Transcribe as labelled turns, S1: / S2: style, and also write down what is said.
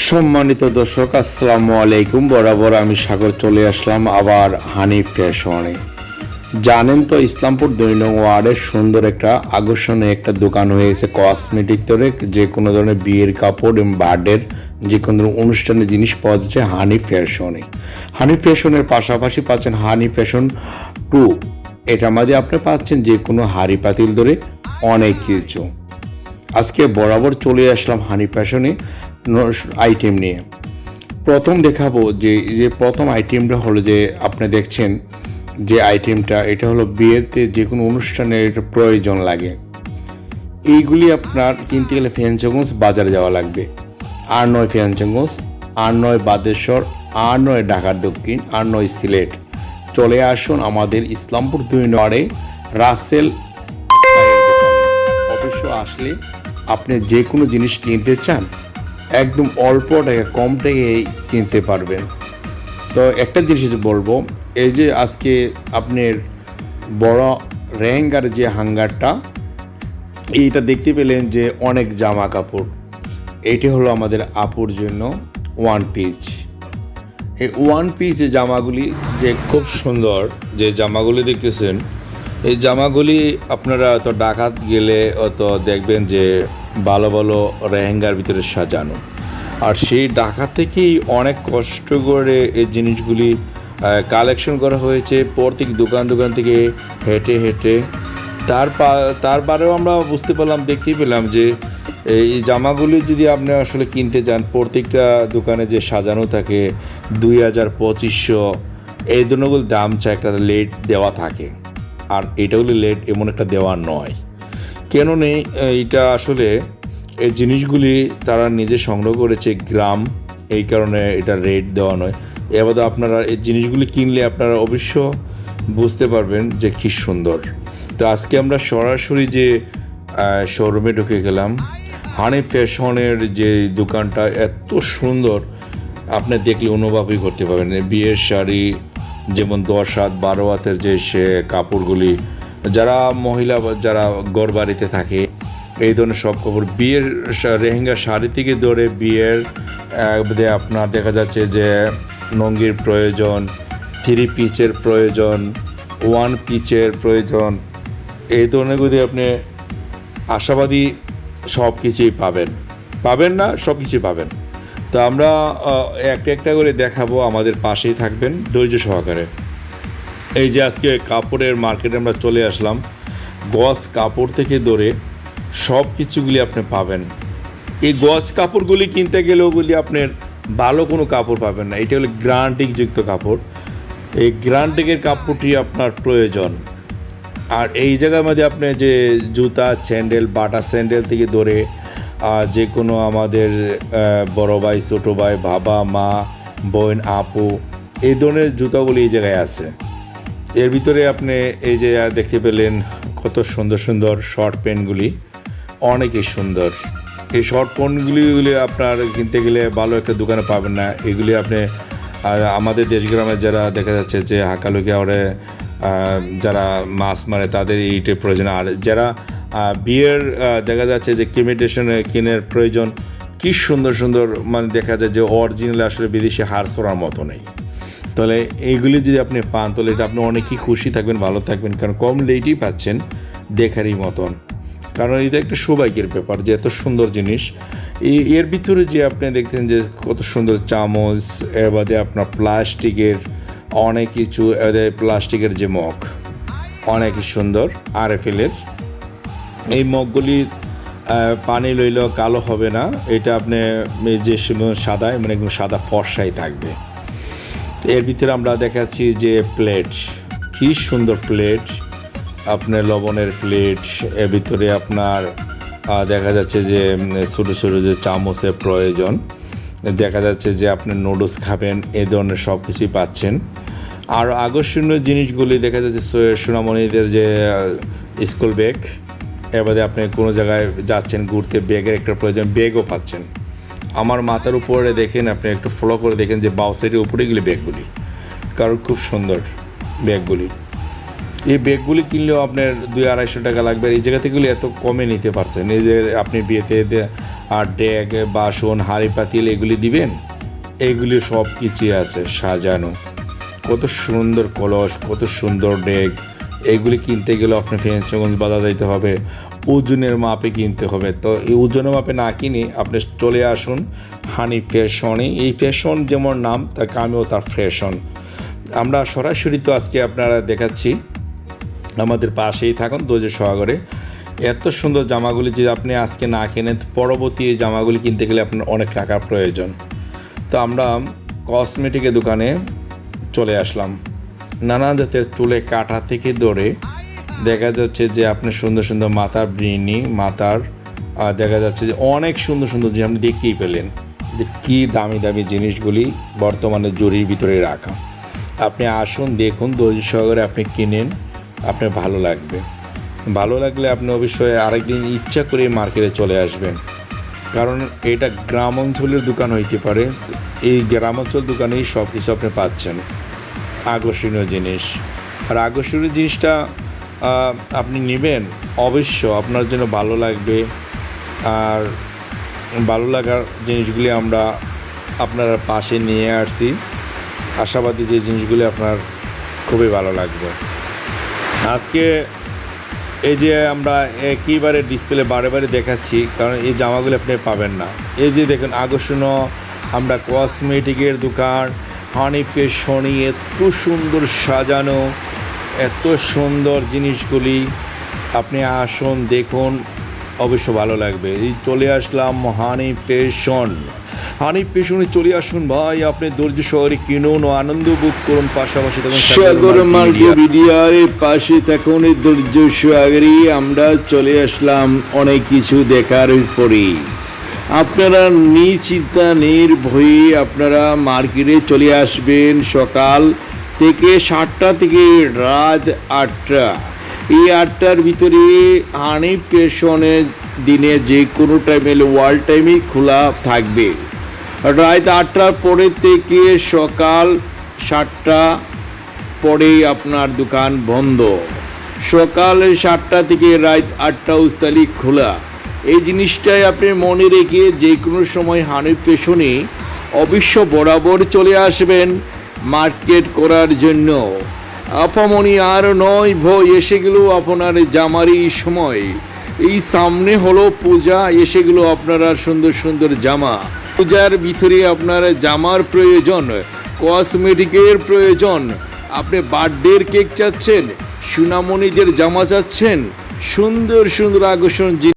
S1: সম্মানিত দর্শক, আসসালামু আলাইকুম। বরাবর আমি সাগর চলে আসলাম আবার হানি ফ্যাশনে। জানেন তো, ইসলামপুর 2 নং ওয়ার্ডের সুন্দর একটা আকর্ষণীয় একটা দোকান হয়েছে কসমেটিক ধরে, যে কোনো ধরনের বিয়ের কাপড় এবং বার্থডের যে কোনো ধরনের অনুষ্ঠানের জিনিস পাওয়া যাচ্ছে হানি ফ্যাশনে। হানি ফ্যাশনের পাশাপাশি পাচ্ছেন হানি ফ্যাশন 2। এটার মধ্যে আপনি পাচ্ছেন যে কোনো হাঁড়ি পাতিল ধরে অনেক কিছু। আজকে বরাবর চলে আসলাম হানি ফ্যাশনে আইটেম নিয়ে। প্রথম দেখাবো যে প্রথম আইটেমটা হলো যে আপনি দেখছেন যে আইটেমটা, এটা হলো বিয়েতে যে কোনো অনুষ্ঠানে এটা প্রয়োজন লাগে। এইগুলি আপনার কিনতে গেলে ফেঞ্চগঞ্জ বাজারে যাওয়া লাগবে। R9 ফেঞ্চগঞ্জ, R9 বাদেশ্বর, R9 ঢাকার দক্ষিণ, R9 সিলেট। চলে আসুন আমাদের ইসলামপুর 2 নম্বরে রাসেল অবশ্য আসলে আপনি যে কোনো জিনিস কিনতে চান একদম অল্প টাকা, কম টাকায় কিনতে পারবেন। তো একটা জিনিস বলবো, এই যে আজকে আপনার বড় রেহেঙ্গার যে হাঙ্গারটা, এইটা দেখতে পেলেন যে অনেক জামা কাপড়। এইটি হলো আমাদের আপুর জন্য ওয়ান পিস। এই ওয়ান পিস যে জামাগুলি যে খুব সুন্দর, যে জামাগুলি দেখতেছেন, এই জামাগুলি আপনারা তো ঢাকাত গেলে অত দেখবেন যে ভালো ভালো রেহেঙ্গার ভিতরে সাজানো, আর সেই ঢাকা থেকেই অনেক কষ্ট করে এই জিনিসগুলি কালেকশন করা হয়েছে প্রত্যেক দোকান থেকে হেঁটে হেঁটে। তারপরেও আমরা বুঝতে পারলাম, দেখতেই পেলাম যে এই জামাগুলি যদি আপনি আসলে কিনতে যান, প্রত্যেকটা দোকানে যে সাজানো থাকে 2000-2500 এই ধরনের দাম চায়, একটা লেট দেওয়া থাকে। আর এটাগুলি লেট এমন একটা দেওয়া নয়, কেন নেই, এইটা আসলে এই জিনিসগুলি তারা নিজে সংগ্রহ করেছে গ্রাম, এই কারণে এটা রেট দেওয়া নয়। এবার আপনারা এই জিনিসগুলি কিনলে আপনারা অবশ্য বুঝতে পারবেন যে কী সুন্দর। তো আজকে আমরা সরাসরি যে শোরুমে ঢুকে গেলাম। হানি ফ্যাশনের যে দোকানটা এত সুন্দর, আপনি দেখলে অনুভবই করতে পারবেন। বিয়ের শাড়ি যেমন 10 হাত 12 হাতের যে সে কাপড়গুলি, যারা মহিলা যারা ঘর বাড়িতে থাকে, এই ধরনের সব কাপড়, বিয়ের লেহেঙ্গা শাড়ি থেকে ধরে বিয়ের আপনার দেখা যাচ্ছে যে লুঙ্গির প্রয়োজন, 3 পিচের প্রয়োজন, 1 পিচের প্রয়োজন, এই ধরনেরগুলি আপনি আশাবাদী সব কিছুই পাবেন না, সব কিছুই পাবেন। তো আমরা একটা একটা করে দেখাবো, আমাদের পাশেই থাকবেন ধৈর্য সহকারে। এই যে আজকে কাপড়ের মার্কেটে আমরা চলে আসলাম, গজ কাপড় থেকে ধরে সব কিছুগুলি আপনি পাবেন। এই গজ কাপড়গুলি কিনতে গেলেও ওগুলি আপনার ভালো কোনো কাপড় পাবেন না, এটা হলো গ্যারান্টিযুক্ত কাপড়। এই গ্যারান্টিকের কাপড়টি আপনার প্রয়োজন। আর এই জায়গার মধ্যে আপনি যে জুতা, স্যান্ডেল, বাটা স্যান্ডেল থেকে ধরে যে কোনো আমাদের বড় ভাই, ছোটো ভাই, বাবা মা, বোন, আপু, এই ধরনের জুতাগুলি এই জায়গায় আছে। এর ভিতরে আপনি এই যে দেখতে পেলেন কত সুন্দর সুন্দর শর্ট প্যান্টগুলি, অনেকই সুন্দর। এই শর্ট প্যান্টগুলি আপনার কিনতে গেলে ভালো একটা দোকানে পাবেন না। এগুলি আপনি আমাদের দেশগ্রামে যারা দেখা যাচ্ছে যে হাকালুকিয়া ওরে যারা মাছ মারে, তাদের এইটার প্রয়োজন। আর যারা বিয়ের দেখা যাচ্ছে যে ইমিটেশনে কিনের প্রয়োজন, কি সুন্দর সুন্দর, মানে দেখা যায় যে অরিজিনাল আসলে বিদেশি হার ছোড়ার মতো নেই। তাহলে এইগুলি যদি আপনি পান, তাহলে এটা আপনি অনেকই খুশি থাকবেন, ভালো থাকবেন, কারণ কম রেটেই পাচ্ছেন দেখারই মতন। কারণ এটা একটা সৌভাগ্যের ব্যাপার যে এত সুন্দর জিনিস। এর ভিতরে যে আপনি দেখতেন যে কত সুন্দর চামচ, এর বাদে আপনার প্লাস্টিকের অনেক কিছু, প্লাস্টিকের যে মগ অনেকই সুন্দর, RFL-এর এই মগগুলি পানি লইলেও কালো হবে না, এটা আপনি যে সাদা, মানে একদম সাদা ফর্সাই থাকবে। এর ভিতরে আমরা দেখাচ্ছি যে প্লেট, কী সুন্দর প্লেট, আপনার লবণের প্লেট। এর ভিতরে আপনার দেখা যাচ্ছে যে ছোটো ছোটো যে চামচের প্রয়োজন, দেখা যাচ্ছে যে আপনি নুডলস খাবেন, এই ধরনের সব কিছুই পাচ্ছেন। আর আকর্ষণীয় জিনিসগুলি দেখা যাচ্ছে সোনামণিদের যে স্কুল ব্যাগ, এবারে আপনি কোনো জায়গায় যাচ্ছেন ঘুরতে, ব্যাগের একটা প্রয়োজন, ব্যাগও পাচ্ছেন। আমার মাথার উপরে দেখেন, আপনি একটু ফলো করে দেখেন যে বাউ সাইডের উপরে গেলে ব্যাগগুলি, কারণ খুব সুন্দর ব্যাগগুলি। এই ব্যাগগুলি কিনলেও আপনার 200-250 টাকা লাগবে। এই জায়গা থেকেগুলি এত কমে নিতে পারছেন। এই যে আপনি বিয়েতে আর ডেক, বাসন, হাঁড়ি পাতিল এগুলি দিবেন, এগুলি সব কিছুই আছে সাজানো। কত সুন্দর কলস, কত সুন্দর ডেক। এগুলি কিনতে গেলে আপনি ফেঞ্চগঞ্জ বাজার যাইতে হবে, ওজনের মাপে কিনতে হবে। তো এই ওজনের মাপে না কিনে আপনি চলে আসুন হানিফ ফ্যাশনে। এই ফ্যাশন যেমন নাম, তার কামেও তার ফ্যাশন। আমরা সরাসরি তো আজকে আপনারা দেখাচ্ছি, আমাদের পাশেই থাকুন ধৈর্য সহকারে। এত সুন্দর জামাগুলি যদি আপনি আজকে না কেনেন, পরবর্তী এই জামাগুলি কিনতে গেলে আপনার অনেক টাকার প্রয়োজন। তো আমরা কসমেটিকের দোকানে চলে আসলাম। নানা জাতের চুলে কাটা থেকে ধরে দেখা যাচ্ছে যে আপনি সুন্দর সুন্দর মাথার ব্রিনি, মাথার দেখা যাচ্ছে যে অনেক সুন্দর সুন্দর জিনিস আপনি দেখতেই পেলেন যে কী দামি দামি জিনিসগুলি বর্তমানে জরির ভিতরে রাখা। আপনি আসুন, দেখুন, ধৈর্য সহকারে আপনি কিনেন, আপনার ভালো লাগবে। ভালো লাগলে আপনি অবশ্যই আরেকদিন ইচ্ছা করে মার্কেটে চলে আসবেন, কারণ এটা গ্রাম অঞ্চলের দোকান হইতে পারে। এই গ্রাম অঞ্চল দোকানেই সব কিছু আপনি পাচ্ছেন, আকর্ষণীয় জিনিস। আর আকর্ষণীয় জিনিসটা আপনি নেবেন, অবশ্য আপনার জন্য ভালো লাগবে। আর ভালো লাগার জিনিসগুলি আমরা আপনার পাশে নিয়ে আসছি, আশাবাদী যে জিনিসগুলি আপনার খুবই ভালো লাগবে। আজকে এই যে আমরা একেবারে ডিসপ্লে বারে বারে দেখাচ্ছি, কারণ এই জামাগুলো আপনি পাবেন না। এই যে দেখুন আকর্ষণীয় আমরা কসমেটিকের দোকান হানিফ ফ্যাশনে, এত সুন্দর সাজানো, এত সুন্দর জিনিসগুলি। আপনি আসুন, দেখুন, অবশ্য ভালো লাগবে। এই চলে আসলাম হানিফ ফ্যাশন। হানিফ ফ্যাশনে চলে আসুন ভাই, আপনি ধৈর্য সহকারে কিনুন ও আনন্দ বুক করুন। পাশাপাশি সাগর মাল্টিমিডিয়ার পাশে থাকুন, ধৈর্য সহকারে আমরা চলে আসলাম অনেক কিছু দেখার পরে। আপনারা নিশ্চিন্তা নির্ভয়ে আপনারা মার্কেটে চলে আসবেন সকাল থেকে 7টা থেকে রাত 8টা। এই 8টার ভিতরে হানিফ ফ্যাশনের দিনে যে কোনো টাইমে ওয়াল টাইমই খোলা থাকবে। রাত 8টার পরে থেকে সকাল 7টা পরে আপনার দোকান বন্ধ। সকাল 7টা থেকে রাত 8টা উস্তালি খোলা। এই জিনিসটাই আপনি মনে রেখে যে কোনো সময় হানিফ ফ্যাশনে অবশ্য বরাবর চলে আসবেন মার্কেট করার জন্য। আপামনি আর নয় ভয়, এসে গেল আপনার জামারই সময়। এই সামনে হলো পূজা, এসে গেল আপনারা সুন্দর সুন্দর জামা। পূজার ভিতরে আপনার জামার প্রয়োজন, কসমেটিকের প্রয়োজন, আপনি বার্থডের কেক চাচ্ছেন, সোনামণিদের জামা চাচ্ছেন, সুন্দর সুন্দর আকর্ষণ